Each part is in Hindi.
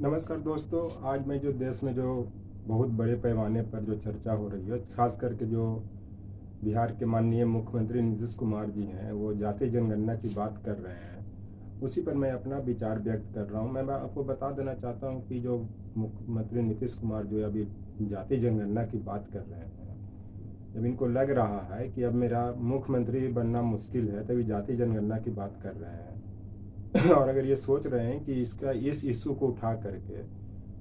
नमस्कार दोस्तों। आज मैं जो देश में जो बहुत बड़े पैमाने पर जो चर्चा हो रही है, खास करके जो बिहार के माननीय मुख्यमंत्री नीतीश कुमार जी हैं, वो जाति जनगणना की बात कर रहे हैं। उसी पर मैं अपना विचार व्यक्त कर रहा हूं। मैं आपको बता देना चाहता हूं कि जो मुख्यमंत्री नीतीश कुमार जो अभी जाति जनगणना की बात कर रहे हैं, जब इनको लग रहा है कि अब मेरा मुख्यमंत्री बनना मुश्किल है, तभी जाति जनगणना की बात कर रहे हैं। और अगर ये सोच रहे हैं कि इस इशू को उठा करके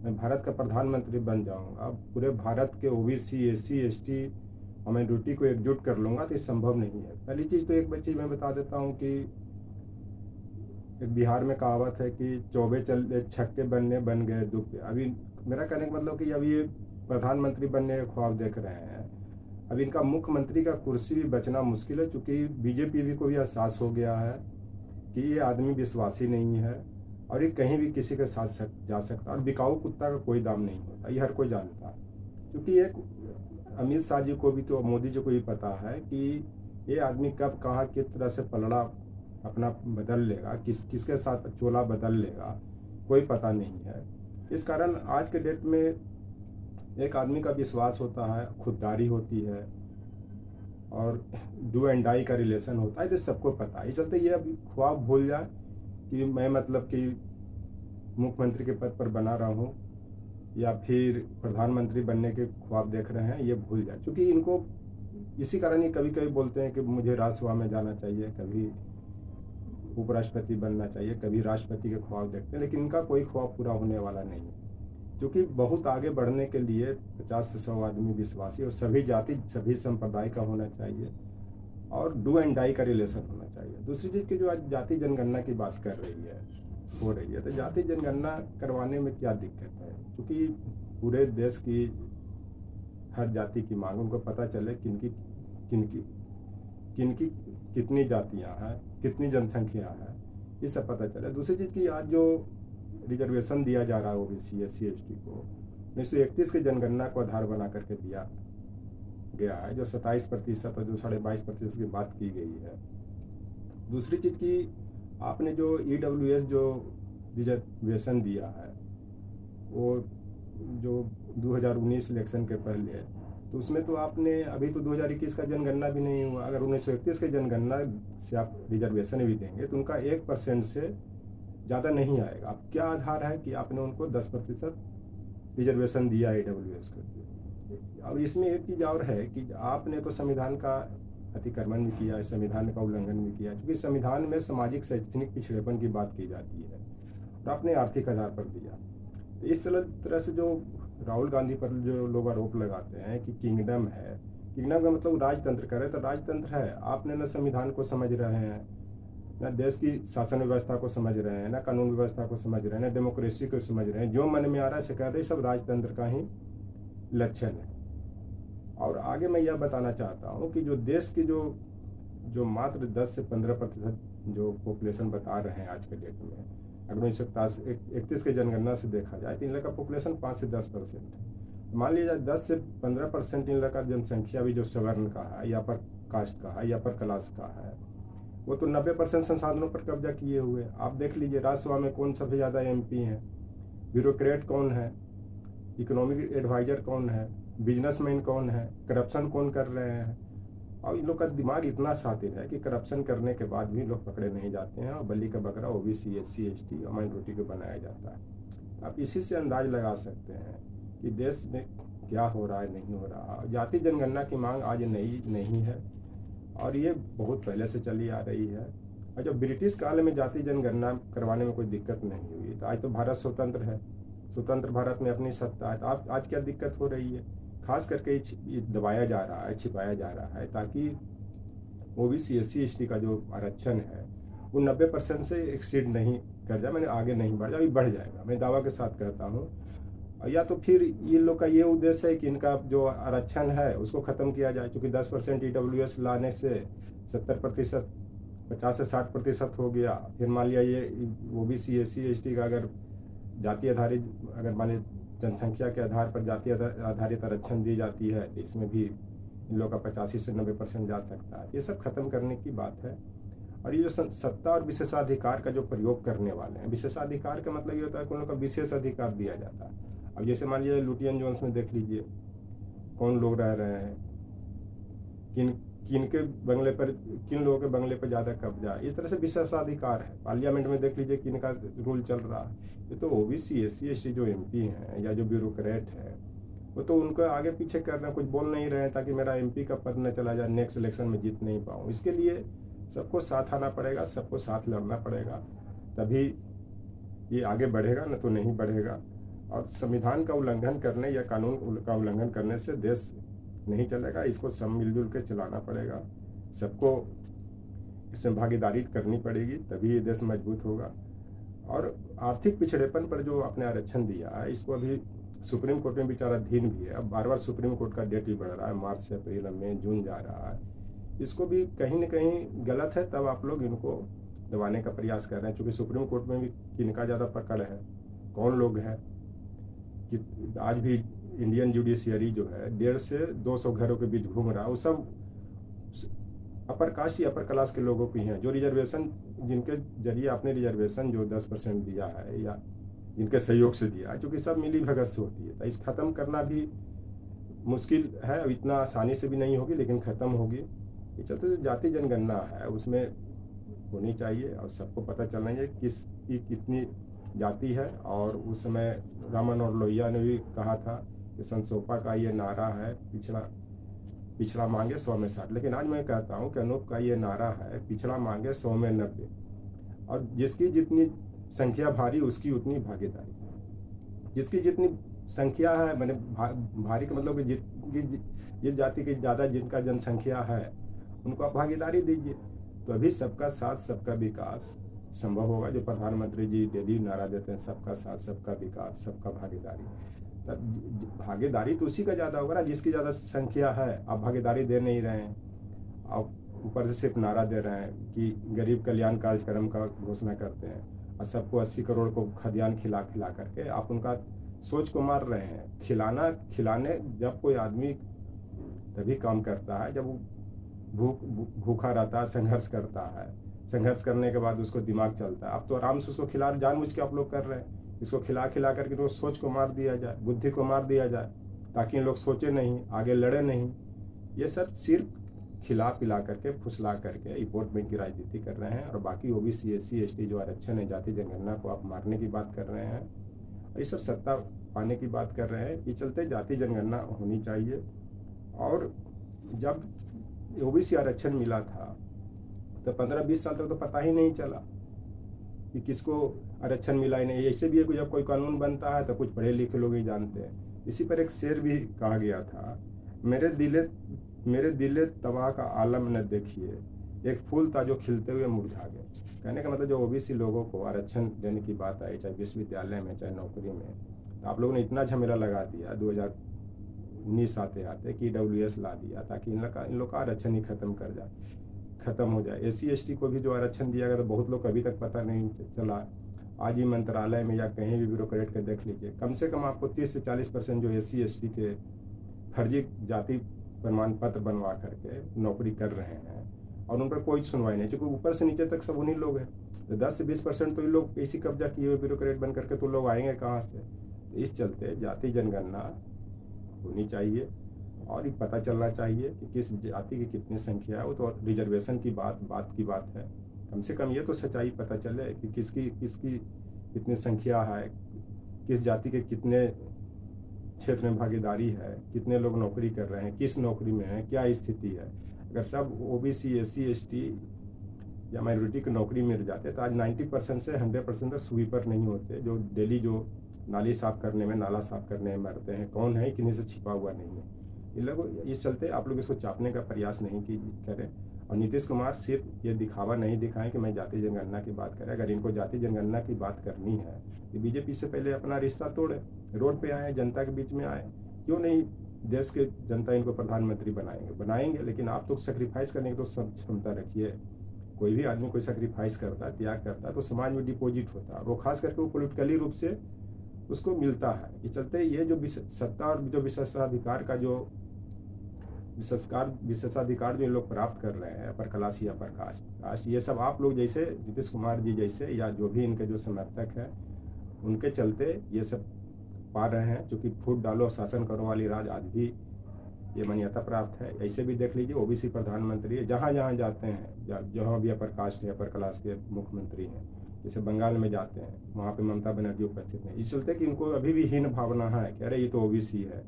मैं भारत का प्रधानमंत्री बन जाऊंगा, पूरे भारत के ओबीसी, एससी, एसटी और माइनॉरिटी को एकजुट कर लूंगा, तो ये संभव नहीं है। पहली चीज़ तो एक चीज़ मैं बता देता हूँ कि एक बिहार में कहावत है कि चौबे चल छक्के बनने बन गए दुबके। अभी मेरा कहने का मतलब कि अभी ये प्रधानमंत्री बनने के ख्वाब देख रहे हैं। अब इनका मुख्यमंत्री का कुर्सी भी बचना मुश्किल है, चूँकि बीजेपी को भी एहसास हो गया है कि ये आदमी विश्वासी नहीं है और ये कहीं भी किसी के साथ जा सकता है। और बिकाऊ कुत्ता का कोई दाम नहीं होता, ये हर कोई जानता है। क्योंकि एक अमित शाह जी को भी, तो मोदी जी को भी पता है कि ये आदमी कब कहाँ किस तरह से पलड़ा अपना बदल लेगा, किसके साथ चोला बदल लेगा, कोई पता नहीं है। इस कारण आज के डेट में एक आदमी का विश्वास होता है, खुददारी होती है और डू एंड डाई का रिलेशन होता है, तो सबको पता है। इस चलते ये अभी ख्वाब भूल जाए कि मैं मतलब कि मुख्यमंत्री के पद पर बना रहा हूँ या फिर प्रधानमंत्री बनने के ख्वाब देख रहे हैं, ये भूल जाए। क्योंकि इनको इसी कारण ही कभी कभी बोलते हैं कि मुझे राज्यसभा में जाना चाहिए, कभी उपराष्ट्रपति बनना चाहिए, कभी राष्ट्रपति के ख्वाब देखते हैं, लेकिन इनका कोई ख्वाब पूरा होने वाला नहीं है। क्योंकि बहुत आगे बढ़ने के लिए 50 से 100 आदमी विश्वासी और सभी जाति सभी संप्रदाय का होना चाहिए और डू एंड डाई का रिलेशन होना चाहिए। दूसरी चीज़ की जो आज जाति जनगणना की बात हो रही है, तो जाति जनगणना करवाने में क्या दिक्कत है? क्योंकि पूरे देश की हर जाति की मांग, उनको पता चले किनकी कितनी जातियां हैं, कितनी जनसंख्या है, ये सब पता चले। दूसरी चीज़ की आज जो रिजर्वेशन दिया जा रहा है ओबीसी, एससी, एसटी को 1931 की जनगणना को आधार बना करके दिया गया है, जो 27% और जो 22.5% की बात की गई है। दूसरी चीज़ की आपने जो ईडब्ल्यूएस जो रिजर्वेशन दिया है, वो जो 2019 इलेक्शन के पहले, तो उसमें तो आपने अभी तो 2021 का जनगणना भी नहीं हुआ। अगर 1931 के जनगणना से आप रिजर्वेशन भी देंगे तो उनका 1% से ज़्यादा नहीं आएगा। अब क्या आधार है कि आपने उनको 10% रिजर्वेशन दिया ईडब्ल्यूएस को? अब इसमें एक चीज़ और है कि आपने तो संविधान का अतिक्रमण भी किया है, संविधान का उल्लंघन भी किया, क्योंकि संविधान में सामाजिक शैक्षणिक पिछड़ेपन की बात की जाती है और आपने आर्थिक आधार पर दिया। तो इस तरह से जो राहुल गांधी पर जो लोग आरोप लगाते हैं कि किंगडम है, किंगडम का मतलब राजतंत्र करे, तो राजतंत्र है। आपने न संविधान को समझ रहे हैं, न देश की शासन व्यवस्था को समझ रहे हैं, न कानून व्यवस्था को समझ रहे हैं, न डेमोक्रेसी को समझ रहे हैं। जो मन में आ रहा है से कर रहे, सब राजतंत्र का ही लक्षण है। और आगे मैं यह बताना चाहता हूँ कि जो देश की जो मात्र 10 से 15% जो पॉपुलेशन बता रहे हैं आज के डेट में, अगर 1931 के जनगणना से देखा जाए तो इन लोग का पॉपुलेशन 5 से 10%। मान लीजिए 10 से 15% इन लोग का जनसंख्या भी जो सवर्ण का है या पर कास्ट का है या पर क्लास का है, वो तो 90% संसाधनों पर कब्जा किए हुए। आप देख लीजिए राज्यसभा में कौन सबसे ज़्यादा एमपी हैं, ब्यूरोक्रेट कौन है, इकोनॉमिक एडवाइजर कौन है, बिजनेसमैन कौन है, करप्शन कौन कर रहे हैं। और इन लोग का दिमाग इतना शातिर है कि करप्शन करने के बाद भी लोग पकड़े नहीं जाते हैं और बलि का बकरा ओबीसी, एससी, एसटी और माइनॉरिटी को बनाया जाता है। आप इसी से अंदाज लगा सकते हैं कि देश में क्या हो रहा है, नहीं हो रहा। जाति जनगणना की मांग आज नहीं है और ये बहुत पहले से चली आ रही है। और जब ब्रिटिश काल में जाति जनगणना करवाने में कोई दिक्कत नहीं हुई, तो आज तो भारत स्वतंत्र है, स्वतंत्र भारत में अपनी सत्ता है, तो आज क्या दिक्कत हो रही है? खास करके ये दबाया जा रहा है, छिपाया जा रहा है, ताकि ओबीसी, एससी, एसटी का जो आरक्षण है वो 90% से एक्सीड नहीं कर जाए, मैंने आगे नहीं बढ़ जाए, अभी बढ़ जाएगा, मैं दावा के साथ कहता हूँ। या तो फिर ये लोग का ये उद्देश्य है कि इनका जो आरक्षण है उसको ख़त्म किया जाए, क्योंकि 10% ईडब्ल्यूएस लाने से 70%, 50 से 60% हो गया। फिर मान लिया ये ओबीसी, एससी, एसटी का अगर जाति आधारित, अगर मान लीजिए जनसंख्या के आधार पर जाति आधारित आरक्षण दी जाती है, तो इसमें भी इन लोगों का 85 से 90% जा सकता है। ये सब खत्म करने की बात है। और ये जो सत्ता और विशेषाधिकार का जो प्रयोग करने वाले हैं, विशेषाधिकार का मतलब ये होता है कि उन लोग का विशेष अधिकार दिया जाता है। अब जैसे मान लीजिए लुटियन जोन्स में देख लीजिए कौन लोग रह रहे हैं, किन किन के बंगले पर, किन लोगों के बंगले पर ज़्यादा कब्जा, इस तरह से विशेषाधिकार है। पार्लियामेंट में देख लीजिए किन का रूल चल रहा है। ये तो ओबीसी SC ST जो MP हैं या जो ब्यूरोक्रेट है वो तो उनको आगे पीछे कर रहे हैं, कुछ बोल नहीं रहे हैं ताकि मेरा MP का पद न चला जाए, नेक्स्ट इलेक्शन में जीत नहीं पाऊँ। इसके लिए सबको साथ आना पड़ेगा, सबको साथ लड़ना पड़ेगा, तभी ये आगे बढ़ेगा, न तो नहीं बढ़ेगा। और संविधान का उल्लंघन करने या कानून का उल्लंघन करने से देश नहीं चलेगा। इसको सब मिलजुल के चलाना पड़ेगा, सबको इसमें भागीदारी करनी पड़ेगी, तभी ये देश मजबूत होगा। और आर्थिक पिछड़ेपन पर जो आपने आरक्षण दिया है, इसको अभी सुप्रीम कोर्ट में विचाराधीन भी है। अब बार बार सुप्रीम कोर्ट का डेट भी बढ़ रहा है, मार्च से अप्रैल, मई, जून जा रहा है। इसको भी कहीं न कहीं गलत है, तब आप लोग इनको दबाने का प्रयास कर रहे हैं। चूँकि सुप्रीम कोर्ट में भी किनका ज़्यादा पकड़ है, कौन लोग हैं कि आज भी इंडियन जुडिशियरी जो है 150 से 200 घरों के बीच घूम रहा है, वो सब अपर कास्ट या अपर क्लास के लोगों की हैं। जो रिजर्वेशन, जिनके जरिए आपने रिजर्वेशन जो 10% दिया है या जिनके सहयोग से दिया है, चूँकि सब मिली भगत से होती है, तो इस ख़त्म करना भी मुश्किल है। अब इतना आसानी से भी नहीं होगी, लेकिन ख़त्म होगी। ये चलते जो जाति जनगणना है उसमें होनी चाहिए और सबको पता चलना चाहिए किसकी कितनी जाति है। और उस समय रामन और लोहिया ने भी कहा था कि संसोपा का ये नारा है, पिछड़ा मांगे 100 में 60। लेकिन आज मैं कहता हूँ कि अनूप का ये नारा है, पिछड़ा मांगे 100 में 90। और जिसकी जितनी संख्या भारी उसकी उतनी भागीदारी। जिसकी जितनी संख्या है, मैंने भारी का मतलब कि जिस जाति की ज़्यादा जिनका जनसंख्या है उनको आप भागीदारी दीजिए, तो अभी सबका साथ सबका विकास संभव होगा। जो प्रधानमंत्री जी डेली नारा देते हैं, सबका साथ सबका विकास सबका भागीदारी, तब भागीदारी तो उसी का ज़्यादा होगा ना जिसकी ज़्यादा संख्या है। आप भागीदारी दे नहीं रहे हैं, आप ऊपर से सिर्फ नारा दे रहे हैं कि गरीब कल्याण कार्यक्रम का घोषणा करते हैं और सबको 80 करोड़ को खाद्यान्न खिला करके आप उनका सोच को मार रहे हैं। खिलाने जब कोई आदमी तभी काम करता है जब वो भूखा रहता है, संघर्ष करता है। संघर्ष करने के बाद उसको दिमाग चलता है। अब तो आराम से उसको खिला, जानबूझ के आप लोग कर रहे हैं, इसको खिला करके तो सोच को मार दिया जाए, बुद्धि को मार दिया जाए, ताकि इन लोग सोचे नहीं, आगे लड़े नहीं। ये सब सिर्फ खिला पिला करके, फुसला करके वोट बैंक की राजनीति कर रहे हैं। और बाकी OBC SC ST जो आरक्षण है, जाति जनगणना को आप मारने की बात कर रहे हैं, ये सब सत्ता पाने की बात कर रहे हैं। ये चलते जाति जनगणना होनी चाहिए। और जब OBC आरक्षण मिला था तो 15-20 साल तक तो पता ही नहीं चला कि किसको आरक्षण मिला ही नहीं। ऐसे भी है कि जब कोई कानून बनता है तो कुछ पढ़े लिखे लोग ही जानते हैं। इसी पर एक शेर भी कहा गया था, मेरे दिले तबाह का आलम न देखिए, एक फूल था जो खिलते हुए मुरझा गए। कहने का मतलब जो OBC लोगों को आरक्षण देने की बात आई, चाहे विश्वविद्यालय में चाहे नौकरी में, तो आप लोगों ने इतना झमेला लगा दिया 2019 आते कि EWS ला दिया ताकि इन लोग का आरक्षण ही खत्म हो जाए। SC ST को भी जो आरक्षण दिया गया तो बहुत लोग अभी तक पता नहीं चला। आज ही मंत्रालय में या कहीं भी ब्यूरोक्रेट के देख लीजिए, कम से कम आपको 30 से 40% जो SC ST के फर्जी जाति प्रमाण पत्र बनवा करके नौकरी कर रहे हैं और उन पर कोई सुनवाई नहीं, क्योंकि ऊपर से नीचे तक सब उन्हीं लोग हैं। तो 10 से 20% तो ये लोग इसी कब्जा किए हुए ब्यूरोक्रेट बन करके तो लोग आएंगे कहाँ से। तो इस चलते जाति जनगणना होनी चाहिए और ये पता चलना चाहिए कि किस जाति की कितनी संख्या है। वो तो रिजर्वेशन की बात है, कम से कम ये तो सच्चाई पता चले कि किसकी कितनी संख्या है, किस जाति के कितने क्षेत्र में भागीदारी है, कितने लोग नौकरी कर रहे हैं, किस नौकरी में है, क्या स्थिति है। अगर सब OBC SC ST या माइनॉरिटी की नौकरी मिल जाते तो आज 90% से 100% तक स्वीपर नहीं होते, जो डेली जो नाली साफ करने में, नाला साफ करने में मरते हैं। कौन है, किन्हीं से छिपा हुआ नहीं है। इन लोगों इस चलते आप लोग इसको चापने का प्रयास नहीं करें। और नीतीश कुमार सिर्फ ये दिखावा नहीं दिखाएं कि मैं जाति जनगणना की बात करें। अगर इनको जाति जनगणना की बात करनी है तो BJP से पहले अपना रिश्ता तोड़े, रोड पे आए, जनता के बीच में आए। क्यों नहीं देश के जनता इनको प्रधानमंत्री बनाएंगे, लेकिन आप तो सेक्रीफाइस करने की तो सब क्षमता रखिए। कोई भी आदमी कोई सेक्रीफाइस करता है, त्याग करता है तो समाज में डिपॉजिट होता है, वो खास करके वो पॉलिटिकली रूप से उसको मिलता है। इस चलते ये जो सत्ता और जो विशेषाधिकार का जो विशेषाधिकार जो इन लोग प्राप्त कर रहे हैं, अपर क्लास या अपर कास्ट, ये सब आप लोग जैसे नीतीश कुमार जी जैसे या जो भी इनके जो समर्थक हैं उनके चलते ये सब पा रहे हैं। क्योंकि फूट डालो शासन करो वाली राज आज भी ये मान्यता प्राप्त है। ऐसे भी देख लीजिए ओबीसी प्रधानमंत्री है, जहाँ जहाँ जाते हैं, जहाँ भी अपर कास्ट है अपर क्लास के मुख्यमंत्री हैं, जैसे बंगाल में जाते हैं वहाँ पे ममता बनर्जी उपस्थित हैं। इस चलते कि इनको अभी भी हीन भावना है कि अरे ये तो ओबीसी है,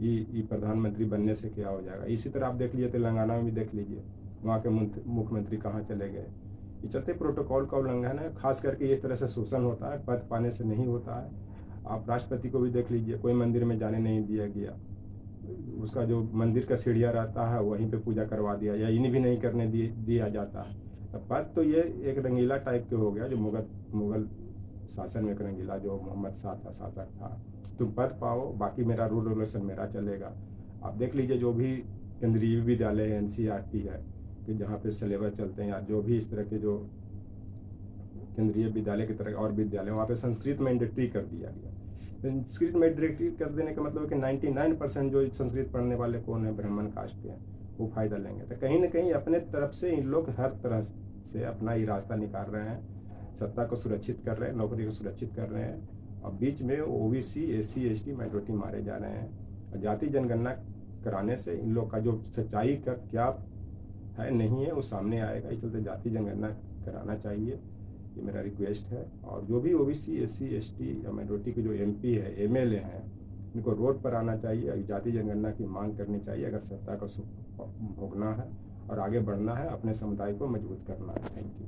ये प्रधानमंत्री बनने से क्या हो जाएगा। इसी तरह आप देख लीजिए तेलंगाना में भी देख लीजिए, वहाँ के मुख्यमंत्री कहाँ चले गए। इस चलते प्रोटोकॉल का उल्लंघन है, खास करके इस तरह से शोषण होता है, पद पाने से नहीं होता है। आप राष्ट्रपति को भी देख लीजिए, कोई मंदिर में जाने नहीं दिया गया, उसका जो मंदिर का सीढ़िया रहता है वहीं पे पूजा करवा दिया, या इन भी नहीं करने दिया जाता है। पद तो ये एक रंगीला टाइप के हो गया, जो मुगल शासन में एक रंगीला जो मोहम्मद शाह था शासक था, तुम पद पाओ बाकी मेरा रूल रेगुलेशन मेरा चलेगा। आप देख लीजिए जो भी केंद्रीय विद्यालय है, एनसीईआरटी है कि जहाँ पे सिलेबस चलते हैं, या जो भी इस तरह के जो केंद्रीय विद्यालय की तरह और विद्यालय, वहाँ पे संस्कृत मैंडेटरी कर दिया गया। संस्कृत मैंडेटरी कर देने का मतलब है कि 99% जो संस्कृत पढ़ने वाले कौन है, ब्राह्मण कास्ट के हैं, वो फायदा लेंगे। तो कहीं ना कहीं अपने तरफ से इन लोग हर तरह से अपना ही रास्ता निकाल रहे हैं, सत्ता को सुरक्षित कर रहे हैं, नौकरी को सुरक्षित कर रहे हैं, और बीच में ओबीसी एससी एसटी माइनॉरिटी मारे जा रहे हैं। और जाति जनगणना कराने से इन लोग का जो सच्चाई का क्या है नहीं है वो सामने आएगा। इस चलते जाति जनगणना कराना चाहिए, ये मेरा रिक्वेस्ट है। और जो भी ओबीसी एससी एसटी या माइनॉरिटी के जो एमपी है एमएलए हैं, इनको रोड पर आना चाहिए, जाति जनगणना की मांग करनी चाहिए अगर सत्ता को भोगना है और आगे बढ़ना है, अपने समुदाय को मजबूत करना है। Thank you.